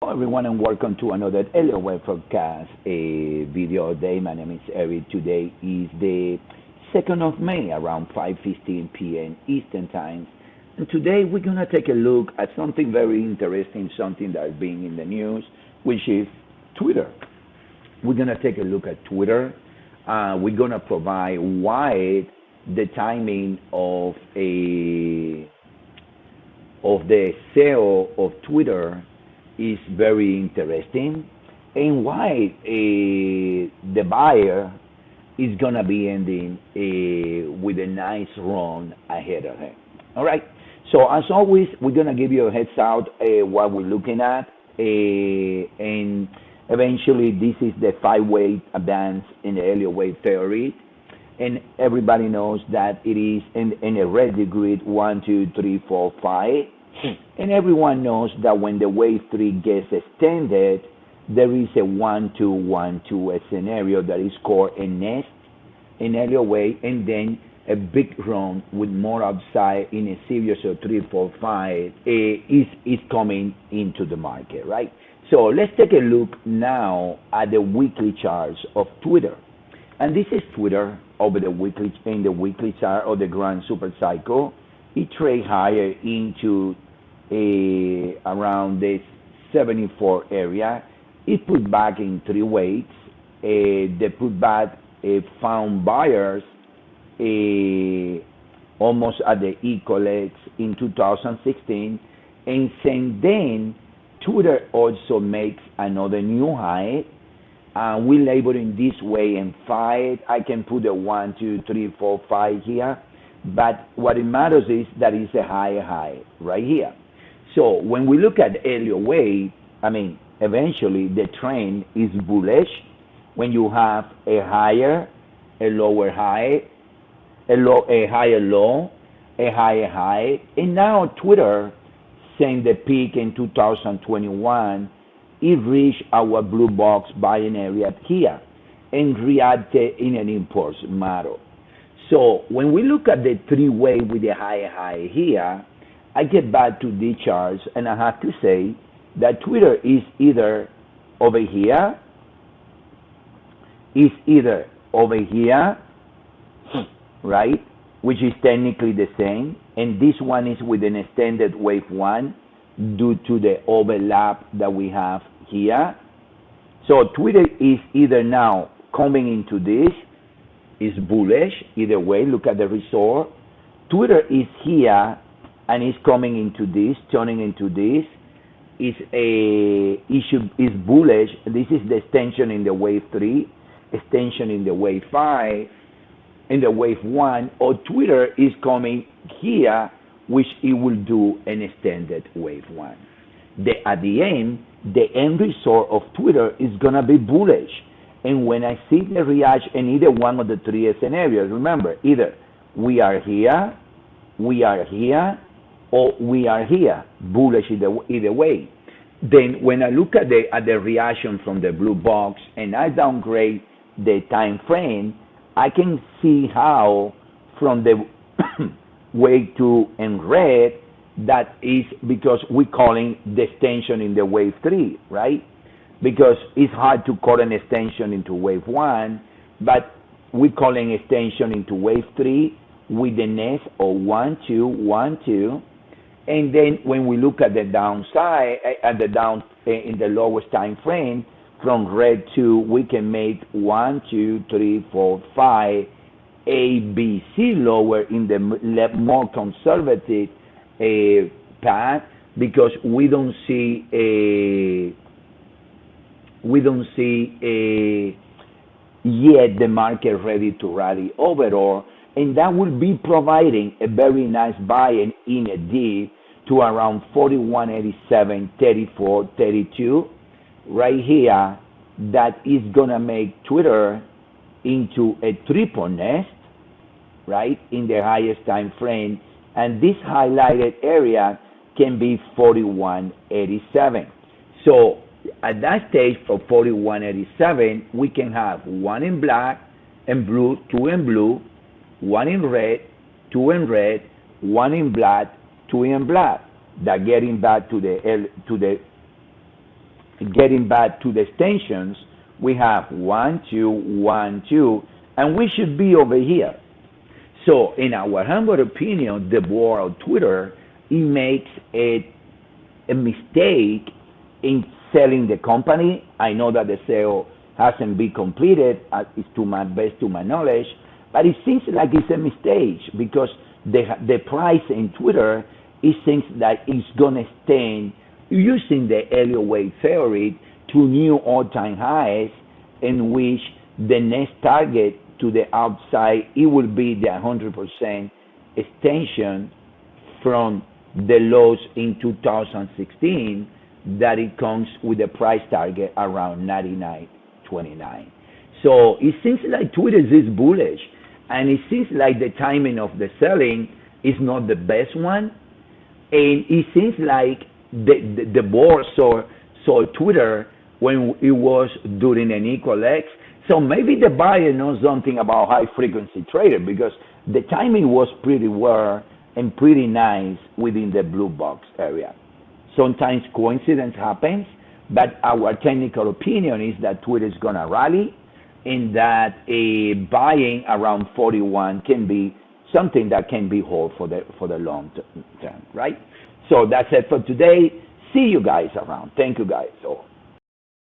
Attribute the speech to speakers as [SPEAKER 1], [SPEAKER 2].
[SPEAKER 1] Everyone, and welcome to another Elliott Wave podcast video day. My name is Eric. Today is the 2nd of May around 5:15 p.m. Eastern Time. And today we're going to take a look at something very interesting, something that's being in the news, which is Twitter. We're going to take a look at Twitter. We're going to provide why the timing of the sale of Twitter is very interesting, and why the buyer is going to be ending with a nice run ahead of him. All right, so as always, we're going to give you a heads out what we're looking at, and eventually this is the 5-way advance in the Elliott Wave theory, and everybody knows that it is in a red grid 1, 2, 3, 4, 5. And everyone knows that when the wave 3 gets extended, there is a 1, 2, 1, 2 scenario that is called a nest in Elliott Wave, and then a big run with more upside in a series of 3, 4, 5 is coming into the market, right? So let's take a look now at the weekly charts of Twitter. And this is Twitter over the weekly chart of the Grand Super Cycle. It trades higher into around the 74 area. It put back in 3 weights. They put back found buyers almost at the equals in 2016, and since then Twitter also makes another new high. We label it this way in 5. I can put a 1, 2, 3, 4, 5 here. But what it matters is that it's a higher high right here. So when we look at Elliott Wave, eventually the trend is bullish when you have a higher, a lower high, a higher low, a higher high. And now Twitter, since the peak in 2021, it reached our blue box buying area here and reacted in an impulse model. So when we look at the 3-way with the higher high here, I get back to these charts, and I have to say that Twitter is either over here, right, which is technically the same, and this one is with an extended wave 1 due to the overlap that we have here. So Twitter is either now coming into this, is bullish either way. Look at the resort. Twitter is here and is coming into this, turning into this. Is bullish. This is the extension in the wave 3, extension in the wave 5, in the wave 1. Or Twitter is coming here, which it will do an extended wave 1. At the end result of Twitter is gonna be bullish. And when I see the reaction in either one of the 3 scenarios, remember, either we are here, or we are here, bullish either way. Then when I look at the reaction from the blue box and I downgrade the time frame, I can see how from the wave 2 in red, that is because we're calling the extension in the wave 3, right? Because it's hard to call an extension into wave 1, but we're calling extension into wave 3 with the nest of 1, 2, 1, 2. And then when we look at the downside, at the down in the lowest time frame, from red 2, we can make 1, 2, 3, 4, 5, A, B, C lower in the more conservative path, because we don't see yet the market ready to rally overall, and that will be providing a very nice buy in a dip to around 41.87, 34, 32 right here. That is gonna make Twitter into a triple nest, right, in the highest time frame, and this highlighted area can be 41.87. So at that stage for 41.87, we can have 1 in black and blue, 2 in blue, 1 in red, 2 in red, 1 in black, 2 in black. That getting back to the getting back to the extensions, we have 1, 2, 1, 2, and we should be over here. So in our humble opinion, the board of Twitter, it makes a mistake in selling the company. I know that the sale hasn't been completed, it's to my best to my knowledge, but it seems like it's a mistake because the price in Twitter, it seems that it's going to stand using the Elliott Wave theory to new all-time highs, in which the next target to the upside, it will be the 100% extension from the lows in 2016, that it comes with a price target around 99.29. So it seems like Twitter is bullish, and it seems like the timing of the selling is not the best one, and it seems like the board saw Twitter when it was during an equal X. So maybe the buyer knows something about high frequency trader, because the timing was pretty well and pretty nice within the blue box area. Sometimes coincidence happens, but our technical opinion is that Twitter is going to rally, and that a buying around 41 can be something that can be held for the long term, right? So that's it for today. See you guys around. Thank you guys all.